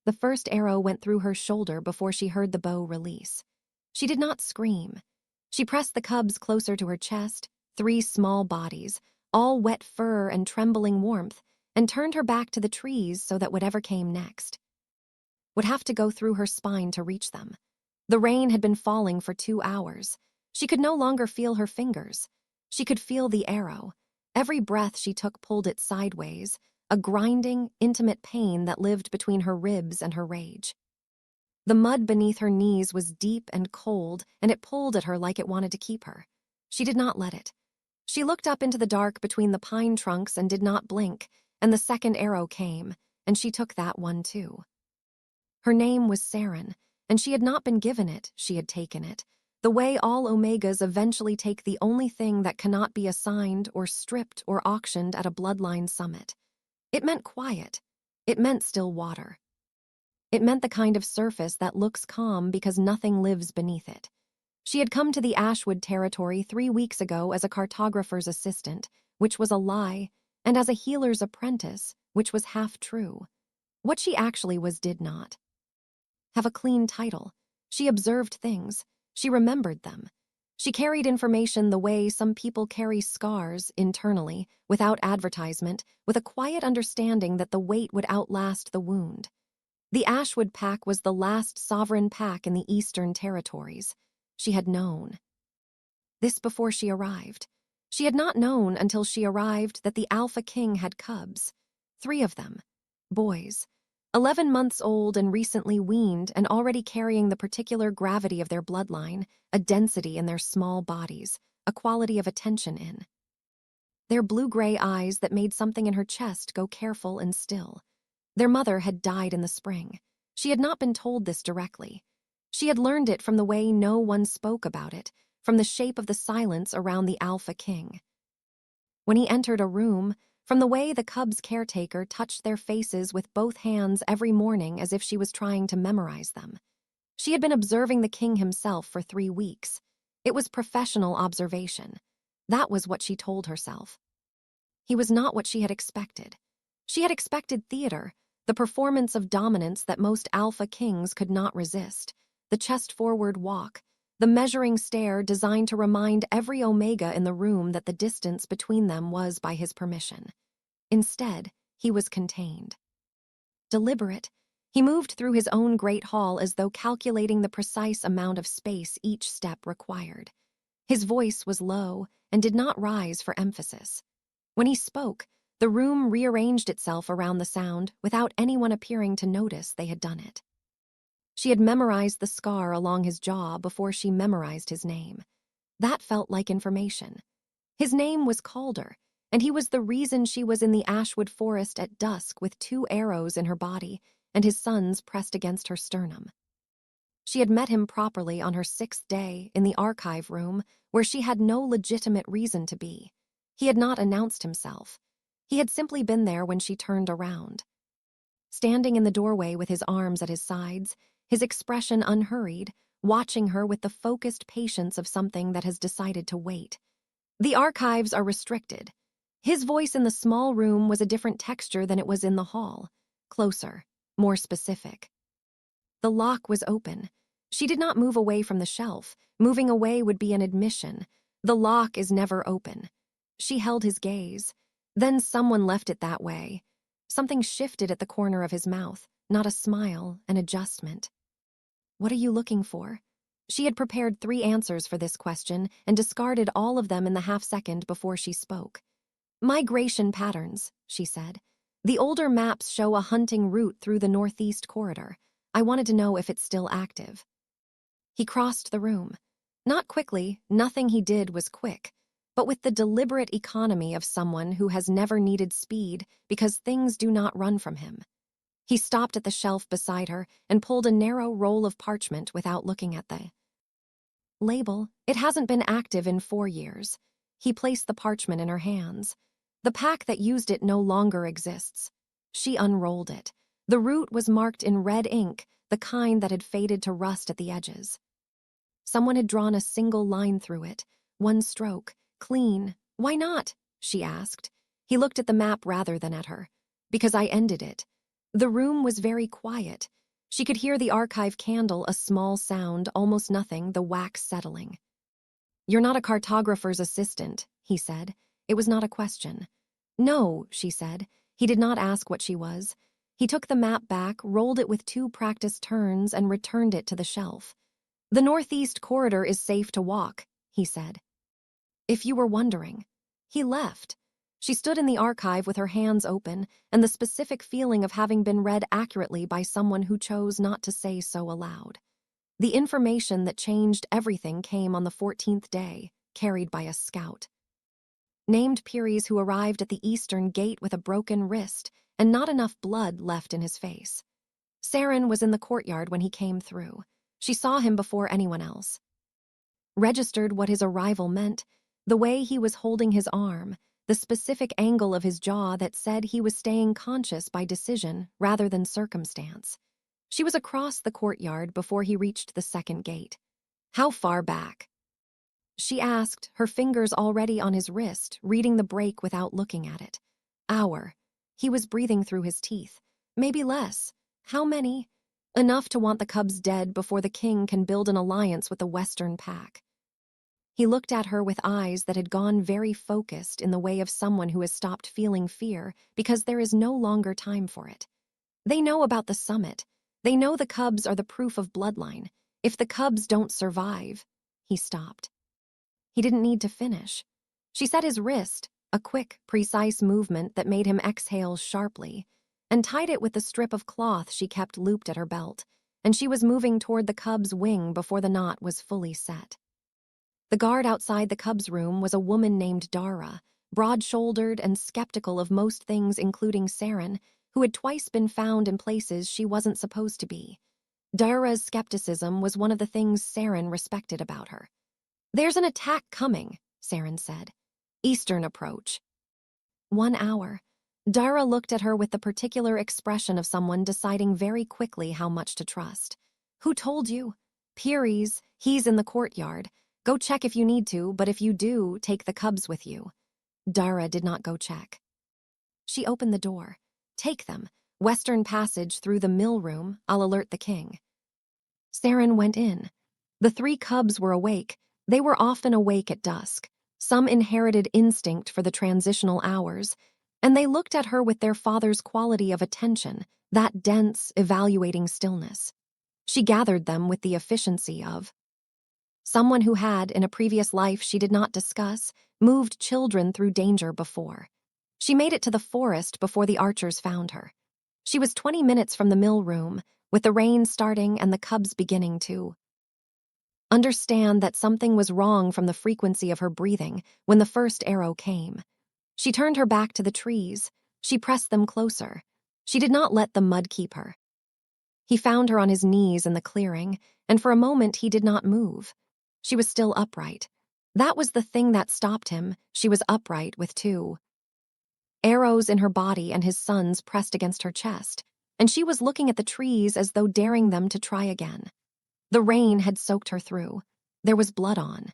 The first arrow went through her shoulder before she heard the bow release. She did not scream. She pressed the cubs closer to her chest, 3 small bodies, all wet fur and trembling warmth, and turned her back to the trees so that whatever came next would have to go through her spine to reach them. The rain had been falling for 2 hours. She could no longer feel her fingers. She could feel the arrow. Every breath she took pulled it sideways, a grinding, intimate pain that lived between her ribs and her rage. The mud beneath her knees was deep and cold, and it pulled at her like it wanted to keep her. She did not let it. She looked up into the dark between the pine trunks and did not blink, and the second arrow came, and she took that one too. Her name was Saren, and she had not been given it, she had taken it, the way all Omegas eventually take the only thing that cannot be assigned or stripped or auctioned at a bloodline summit. It meant quiet. It meant still water. It meant the kind of surface that looks calm because nothing lives beneath it. She had come to the Ashwood territory 3 weeks ago as a cartographer's assistant, which was a lie, and as a healer's apprentice, which was half true. What she actually was did not have a clean title. She observed things. She remembered them. She carried information the way some people carry scars internally, without advertisement, with a quiet understanding that the weight would outlast the wound. The Ashwood Pack was the last sovereign pack in the Eastern Territories. She had known. This before she arrived. She had not known until she arrived that the Alpha King had cubs. 3 of them. Boys. 11 months old and recently weaned and already carrying the particular gravity of their bloodline, a density in their small bodies, a quality of attention in their blue-gray eyes that made something in her chest go careful and still. Their mother had died in the spring. She had not been told this directly. She had learned it from the way no one spoke about it, from the shape of the silence around the Alpha King. When he entered a room, from the way the cubs' caretaker touched their faces with both hands every morning as if she was trying to memorize them. She had been observing the king himself for 3 weeks. It was professional observation. That was what she told herself. He was not what she had expected. She had expected theater, the performance of dominance that most Alpha Kings could not resist, the chest-forward walk, the measuring stare designed to remind every Omega in the room that the distance between them was by his permission. Instead, he was contained. Deliberate, he moved through his own great hall as though calculating the precise amount of space each step required. His voice was low and did not rise for emphasis. When he spoke, the room rearranged itself around the sound without anyone appearing to notice they had done it. She had memorized the scar along his jaw before she memorized his name. That felt like information. His name was Calder, and he was the reason she was in the Ashwood forest at dusk with 2 arrows in her body and his sons pressed against her sternum. She had met him properly on her 6th day in the archive room where she had no legitimate reason to be. He had not announced himself. He had simply been there when she turned around. Standing in the doorway with his arms at his sides, his expression unhurried, watching her with the focused patience of something that has decided to wait. The archives are restricted. His voice in the small room was a different texture than it was in the hall. Closer, more specific. The lock was open. She did not move away from the shelf. Moving away would be an admission. The lock is never open. She held his gaze. Then someone left it that way. Something shifted at the corner of his mouth, not a smile, an adjustment. What are you looking for? She had prepared 3 answers for this question and discarded all of them in the half-second before she spoke. Migration patterns, she said. The older maps show a hunting route through the northeast corridor. I wanted to know if it's still active. He crossed the room. Not quickly, nothing he did was quick, but with the deliberate economy of someone who has never needed speed because things do not run from him. He stopped at the shelf beside her and pulled a narrow roll of parchment without looking at the label. It hasn't been active in 4 years. He placed the parchment in her hands. The pack that used it no longer exists. She unrolled it. The route was marked in red ink, the kind that had faded to rust at the edges. Someone had drawn a single line through it, one stroke, clean. Why not? She asked. He looked at the map rather than at her. Because I ended it. The room was very quiet. She could hear the archive candle, a small sound, almost nothing, the wax settling. "You're not a cartographer's assistant," he said. It was not a question. "No," she said. He did not ask what she was. He took the map back, rolled it with 2 practiced turns, and returned it to the shelf. "The northeast corridor is safe to walk," he said. "If you were wondering." He left. She stood in the archive with her hands open, and the specific feeling of having been read accurately by someone who chose not to say so aloud. The information that changed everything came on the 14th day, carried by a scout. Named Peary's, who arrived at the eastern gate with a broken wrist and not enough blood left in his face. Saren was in the courtyard when he came through. She saw him before anyone else. Registered what his arrival meant, the way he was holding his arm, the specific angle of his jaw that said he was staying conscious by decision rather than circumstance. She was across the courtyard before he reached the second gate. "How far back?" she asked, her fingers already on his wrist, reading the break without looking at it. "Hour." He was breathing through his teeth. "Maybe less." "How many?" "Enough to want the cubs dead before the king can build an alliance with the Western Pack." He looked at her with eyes that had gone very focused in the way of someone who has stopped feeling fear because there is no longer time for it. "They know about the summit. They know the cubs are the proof of bloodline. If the cubs don't survive..." He stopped. He didn't need to finish. She set his wrist, a quick, precise movement that made him exhale sharply, and tied it with the strip of cloth she kept looped at her belt, and she was moving toward the cub's wing before the knot was fully set. The guard outside the cub's room was a woman named Dara, broad-shouldered and skeptical of most things, including Saren, who had twice been found in places she wasn't supposed to be. Dara's skepticism was one of the things Saren respected about her. "There's an attack coming," Saren said. "Eastern approach." 1 hour. Dara looked at her with the particular expression of someone deciding very quickly how much to trust. "Who told you?" "Peary's. He's in the courtyard. Go check if you need to, but if you do, take the cubs with you." Dara did not go check. She opened the door. "Take them. Western passage through the mill room. I'll alert the king." Saren went in. The 3 cubs were awake. They were often awake at dusk, some inherited instinct for the transitional hours, and they looked at her with their father's quality of attention, that dense, evaluating stillness. She gathered them with the efficiency of someone who had, in a previous life she did not discuss, moved children through danger before. She made it to the forest before the archers found her. She was 20 minutes from the mill room, with the rain starting and the cubs beginning to understand that something was wrong from the frequency of her breathing when the first arrow came. She turned her back to the trees. She pressed them closer. She did not let the mud keep her. He found her on his knees in the clearing, and for a moment he did not move. She was still upright. That was the thing that stopped him. She was upright with 2 arrows in her body and his son's pressed against her chest, and she was looking at the trees as though daring them to try again. The rain had soaked her through. There was blood on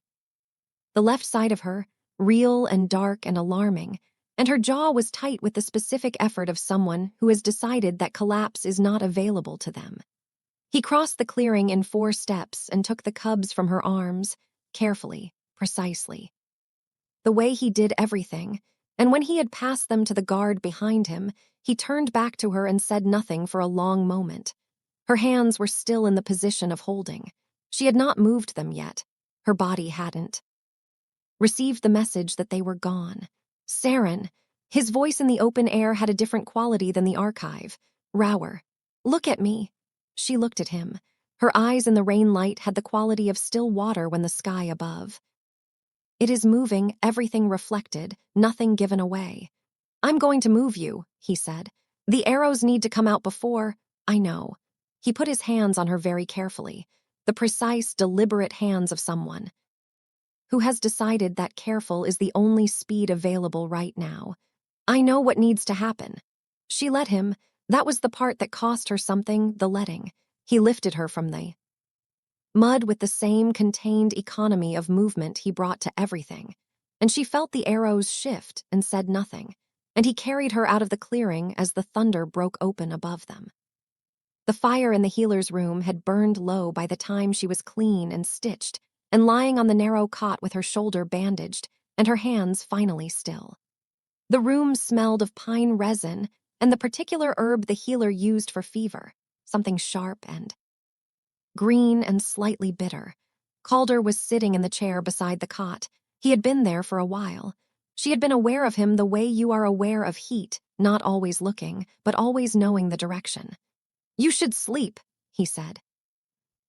the left side of her, real and dark and alarming, and her jaw was tight with the specific effort of someone who has decided that collapse is not available to them. He crossed the clearing in 4 steps and took the cubs from her arms, carefully, precisely. The way he did everything, and when he had passed them to the guard behind him, he turned back to her and said nothing for a long moment. Her hands were still in the position of holding. She had not moved them yet. Her body hadn't received the message that they were gone. Saren. His voice in the open air had a different quality than the archive. Rower. "Look at me." She looked at him. Her eyes in the rain light had the quality of still water when the sky above. "It is moving, everything reflected, nothing given away." "I'm going to move you," he said. "The arrows need to come out before..." "I know." He put his hands on her very carefully, the precise, deliberate hands of someone who has decided that careful is the only speed available right now. "I know what needs to happen." She let him. That was the part that cost her something, the letting. He lifted her from the mud with the same contained economy of movement he brought to everything, and she felt the arrows shift and said nothing. and he carried her out of the clearing as the thunder broke open above them. The fire in the healer's room had burned low by the time she was clean and stitched and lying on the narrow cot with her shoulder bandaged and her hands finally still. The room smelled of pine resin and the particular herb the healer used for fever, something sharp and green and slightly bitter. Calder was sitting in the chair beside the cot. He had been there for a while. She had been aware of him the way you are aware of heat, not always looking, but always knowing the direction. "You should sleep," he said.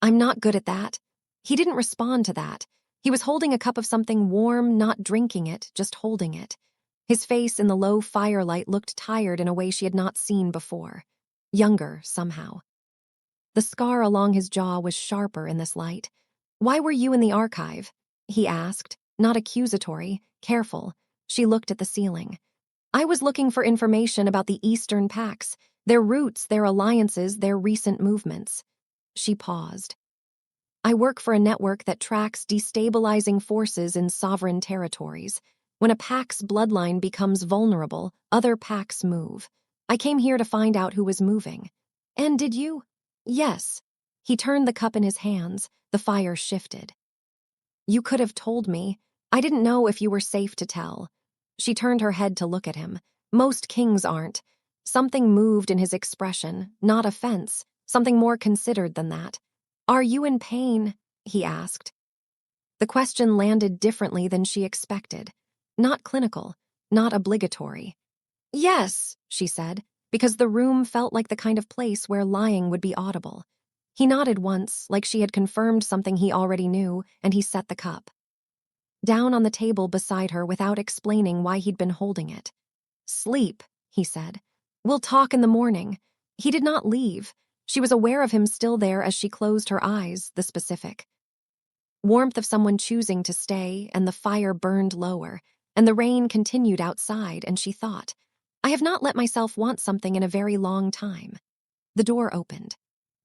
"I'm not good at that." He didn't respond to that. He was holding a cup of something warm, not drinking it, just holding it. His face in the low firelight looked tired in a way she had not seen before. Younger, somehow. The scar along his jaw was sharper in this light. "Why were you in the archive?" he asked, not accusatory, careful. She looked at the ceiling. "I was looking for information about the Eastern Packs, their routes, their alliances, their recent movements." She paused. "I work for a network that tracks destabilizing forces in sovereign territories. When a pack's bloodline becomes vulnerable, other packs move. I came here to find out who was moving." "And did you?" "Yes." He turned the cup in his hands. The fire shifted. "You could have told me. I didn't know if you were safe to tell." She turned her head to look at him. Most kings aren't. Something moved in his expression, not offense, something more considered than that. "Are you in pain?" he asked. The question landed differently than she expected. Not clinical, not obligatory. "Yes," she said, because the room felt like the kind of place where lying would be audible. He nodded once, like she had confirmed something he already knew, and he set the cup down on the table beside her without explaining why he'd been holding it. "Sleep," he said. "We'll talk in the morning." He did not leave. She was aware of him still there as she closed her eyes, the specific warmth of someone choosing to stay, and the fire burned lower, and the rain continued outside, and she thought, "I have not let myself want something in a very long time." The door opened.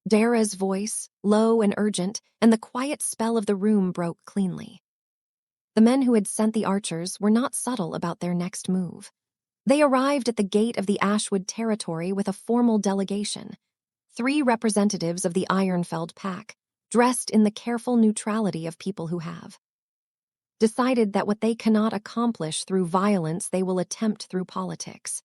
Dara's voice, low and urgent, and the quiet spell of the room broke cleanly. The men who had sent the archers were not subtle about their next move. They arrived at the gate of the Ashwood territory with a formal delegation. 3 representatives of the Ironfeld Pack, dressed in the careful neutrality of people who have decided that what they cannot accomplish through violence they will attempt through politics.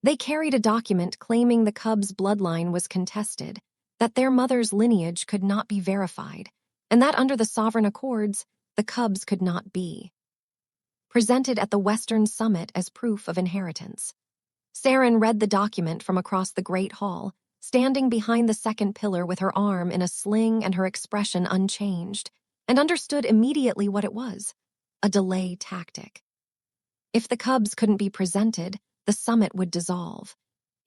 They carried a document claiming the cub's bloodline was contested, that their mother's lineage could not be verified, and that under the sovereign accords, the cubs could not be presented at the Western Summit as proof of inheritance. Saren read the document from across the Great Hall, standing behind the second pillar with her arm in a sling and her expression unchanged, and understood immediately what it was: a delay tactic. If the cubs couldn't be presented, the summit would dissolve.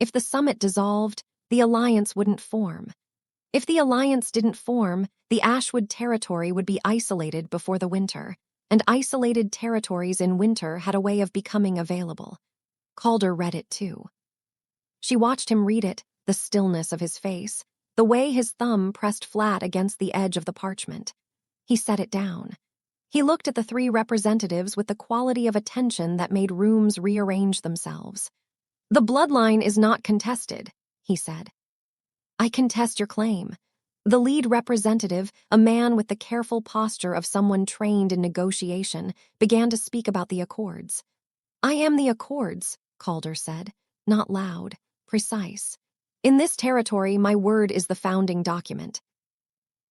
If the summit dissolved, the alliance wouldn't form. If the alliance didn't form, the Ashwood territory would be isolated before the winter, and isolated territories in winter had a way of becoming available. Calder read it too. She watched him read it, the stillness of his face, the way his thumb pressed flat against the edge of the parchment. He set it down. He looked at the 3 representatives with the quality of attention that made rooms rearrange themselves. "The bloodline is not contested," he said. "I contest your claim." The lead representative, a man with the careful posture of someone trained in negotiation, began to speak about the accords. "I am the accords," Calder said, not loud, precise. "In this territory, my word is the founding document.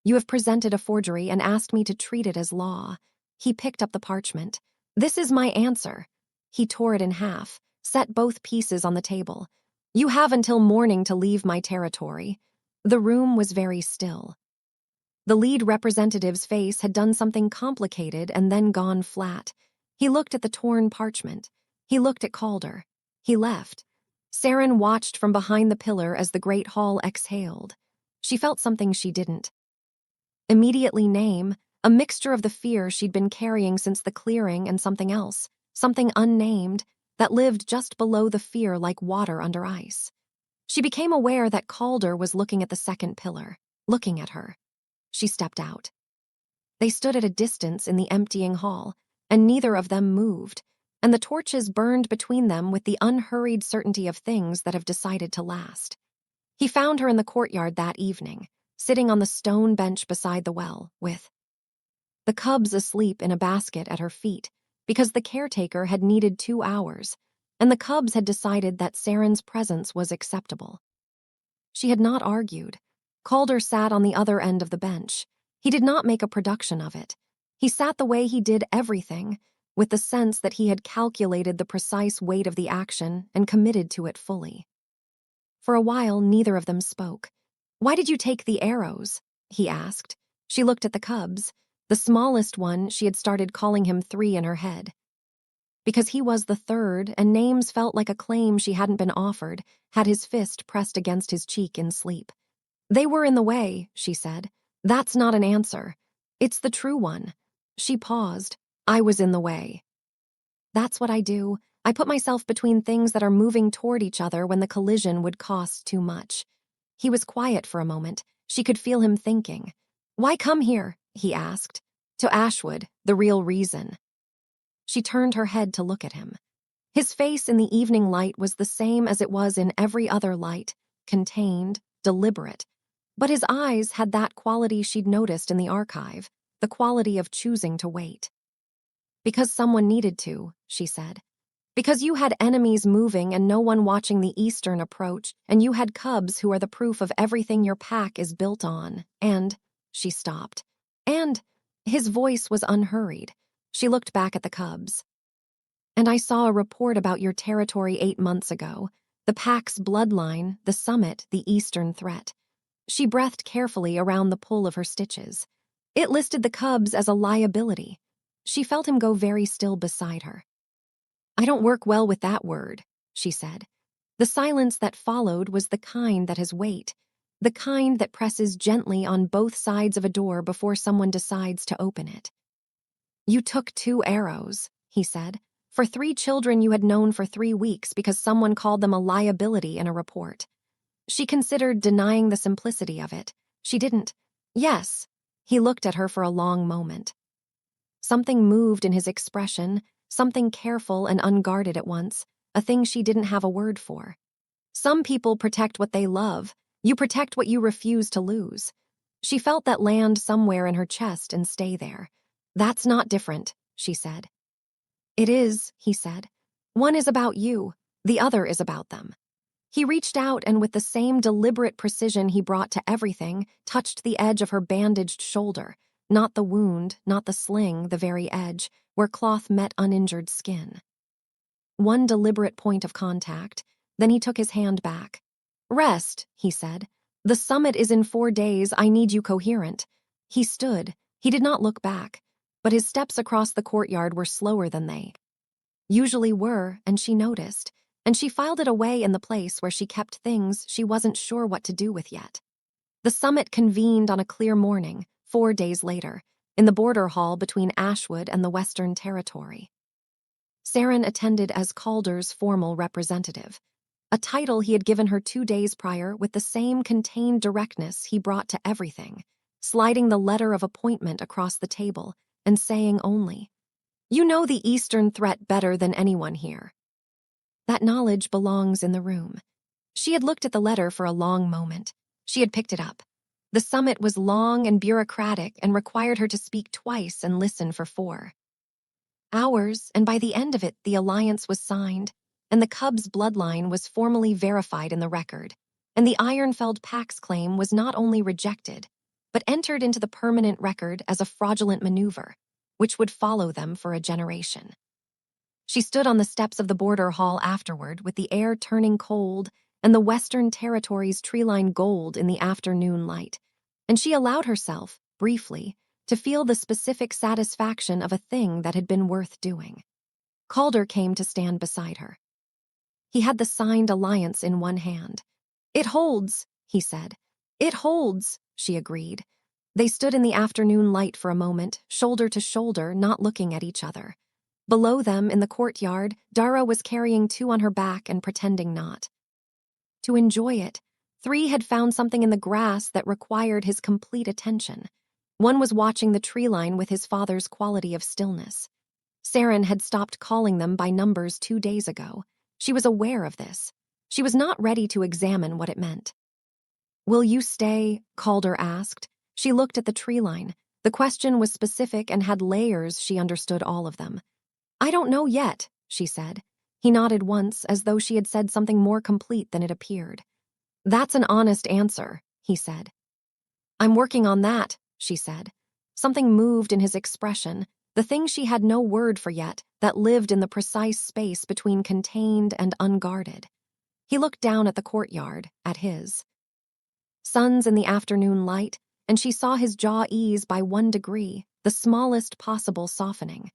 You have presented a forgery and asked me to treat it as law." He picked up the parchment. "This is my answer." He tore it in half, set both pieces on the table. "You have until morning to leave my territory." The room was very still. The lead representative's face had done something complicated and then gone flat. He looked at the torn parchment. He looked at Calder. He left. Saren watched from behind the pillar as the great hall exhaled. She felt something she didn't immediately name, a mixture of the fear she'd been carrying since the clearing and something else, something unnamed, that lived just below the fear like water under ice. She became aware that Calder was looking at the second pillar, looking at her. She stepped out. They stood at a distance in the emptying hall, and neither of them moved, and the torches burned between them with the unhurried certainty of things that have decided to last. He found her in the courtyard that evening, sitting on the stone bench beside the well, with the cubs asleep in a basket at her feet, because the caretaker had needed 2 hours, and the cubs had decided that Saren's presence was acceptable. She had not argued. Calder sat on the other end of the bench. He did not make a production of it. He sat the way he did everything, with the sense that he had calculated the precise weight of the action and committed to it fully. For a while, neither of them spoke. "Why did you take the arrows?" he asked. She looked at the cubs. The smallest one, she had started calling him 3 in her head. Because he was the third, and names felt like a claim she hadn't been offered, had his fist pressed against his cheek in sleep. "They were in the way," she said. "That's not an answer. It's the true one." She paused. "I was in the way." "That's what I do. I put myself between things that are moving toward each other when the collision would cost too much." He was quiet for a moment. She could feel him thinking. "Why come here?" he asked. "To Ashwood, the real reason." She turned her head to look at him. His face in the evening light was the same as it was in every other light, contained, deliberate. But his eyes had that quality she'd noticed in the archive, the quality of choosing to wait. "Because someone needed to," she said. "Because you had enemies moving and no one watching the eastern approach, and you had cubs who are the proof of everything your pack is built on, and—" She stopped. "And—" His voice was unhurried. She looked back at the cubs. "And I saw a report about your territory 8 months ago. The pack's bloodline, the summit, the eastern threat." She breathed carefully around the pull of her stitches. "It listed the cubs as a liability." She felt him go very still beside her. "I don't work well with that word," she said. The silence that followed was the kind that has weight, the kind that presses gently on both sides of a door before someone decides to open it. "You took 2 arrows," he said, "for 3 children you had known for 3 weeks because someone called them a liability in a report." She considered denying the simplicity of it. She didn't. "Yes." He looked at her for a long moment. Something moved in his expression, something careful and unguarded at once, a thing she didn't have a word for. "Some people protect what they love. You protect what you refuse to lose." She felt that land somewhere in her chest and stay there. "That's not different," she said. "It is," he said. "One is about you, the other is about them." He reached out and with the same deliberate precision he brought to everything, touched the edge of her bandaged shoulder, not the wound, not the sling, the very edge, where cloth met uninjured skin. One deliberate point of contact, then he took his hand back. "Rest," he said. "The summit is in 4 days. I need you coherent." He stood. He did not look back, but his steps across the courtyard were slower than they usually were, and she noticed, and she filed it away in the place where she kept things she wasn't sure what to do with yet. The summit convened on a clear morning, 4 days later, in the border hall between Ashwood and the Western Territory. Saren attended as Calder's formal representative, a title he had given her 2 days prior with the same contained directness he brought to everything, sliding the letter of appointment across the table and saying only, "You know the Eastern threat better than anyone here." That knowledge belongs in the room. She had looked at the letter for a long moment. She had picked it up. The summit was long and bureaucratic and required her to speak twice and listen for 4 hours, and by the end of it, the alliance was signed, and the Cubs' bloodline was formally verified in the record, and the Ironfeld Pack's claim was not only rejected, but entered into the permanent record as a fraudulent maneuver, which would follow them for a generation. She stood on the steps of the border hall afterward with the air turning cold and the Western Territory's tree-lined gold in the afternoon light, and she allowed herself, briefly, to feel the specific satisfaction of a thing that had been worth doing. Calder came to stand beside her. He had the signed alliance in one hand. "It holds," he said. "It holds," she agreed. They stood in the afternoon light for a moment, shoulder to shoulder, not looking at each other. Below them, in the courtyard, Dara was carrying 2 on her back and pretending not to enjoy it. 3 had found something in the grass that required his complete attention. One was watching the tree line with his father's quality of stillness. Saren had stopped calling them by numbers 2 days ago. She was aware of this. She was not ready to examine what it meant. "Will you stay?" Calder asked. She looked at the tree line. The question was specific and had layers. She understood all of them. "I don't know yet," she said. He nodded once, as though she had said something more complete than it appeared. "That's an honest answer," he said. "I'm working on that," she said. Something moved in his expression, the thing she had no word for yet, that lived in the precise space between contained and unguarded. He looked down at the courtyard, at his. Suns in the afternoon light, and she saw his jaw ease by 1 degree, the smallest possible softening.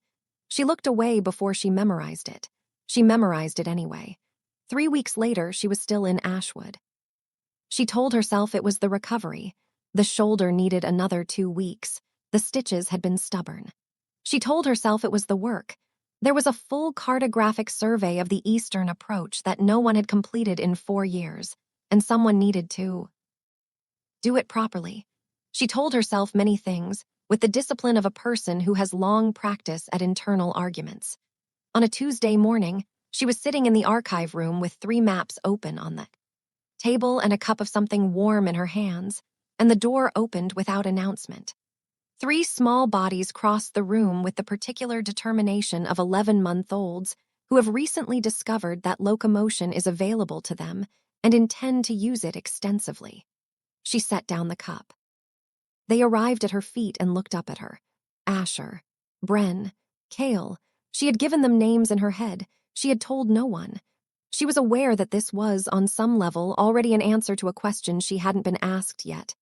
She looked away before she memorized it. She memorized it anyway. 3 weeks later, she was still in Ashwood. She told herself it was the recovery. The shoulder needed another 2 weeks. The stitches had been stubborn. She told herself it was the work. There was a full cartographic survey of the eastern approach that no one had completed in 4 years, and someone needed to do it properly. She told herself many things, with the discipline of a person who has long practice at internal arguments. On a Tuesday morning, she was sitting in the archive room with 3 maps open on the table and a cup of something warm in her hands, and the door opened without announcement. 3 small bodies crossed the room with the particular determination of 11-month-olds who have recently discovered that locomotion is available to them and intend to use it extensively. She set down the cup. They arrived at her feet and looked up at her. Asher, Brynn, Cale. She had given them names in her head. She had told no one. She was aware that this was, on some level, already an answer to a question she hadn't been asked yet.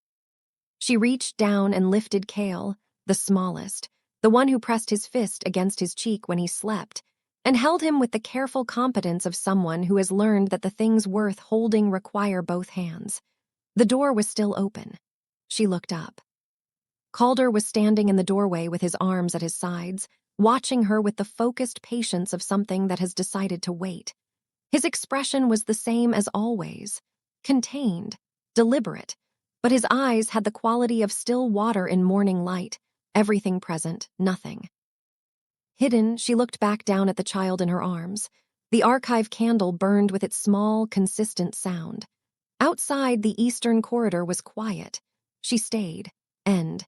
She reached down and lifted Cale, the smallest, the one who pressed his fist against his cheek when he slept, and held him with the careful competence of someone who has learned that the things worth holding require both hands. The door was still open. She looked up. Calder was standing in the doorway with his arms at his sides, watching her with the focused patience of something that has decided to wait. His expression was the same as always, contained, deliberate, but his eyes had the quality of still water in morning light, everything present, nothing. Hidden, she looked back down at the child in her arms. The archive candle burned with its small, consistent sound. Outside, the eastern corridor was quiet. She stayed, and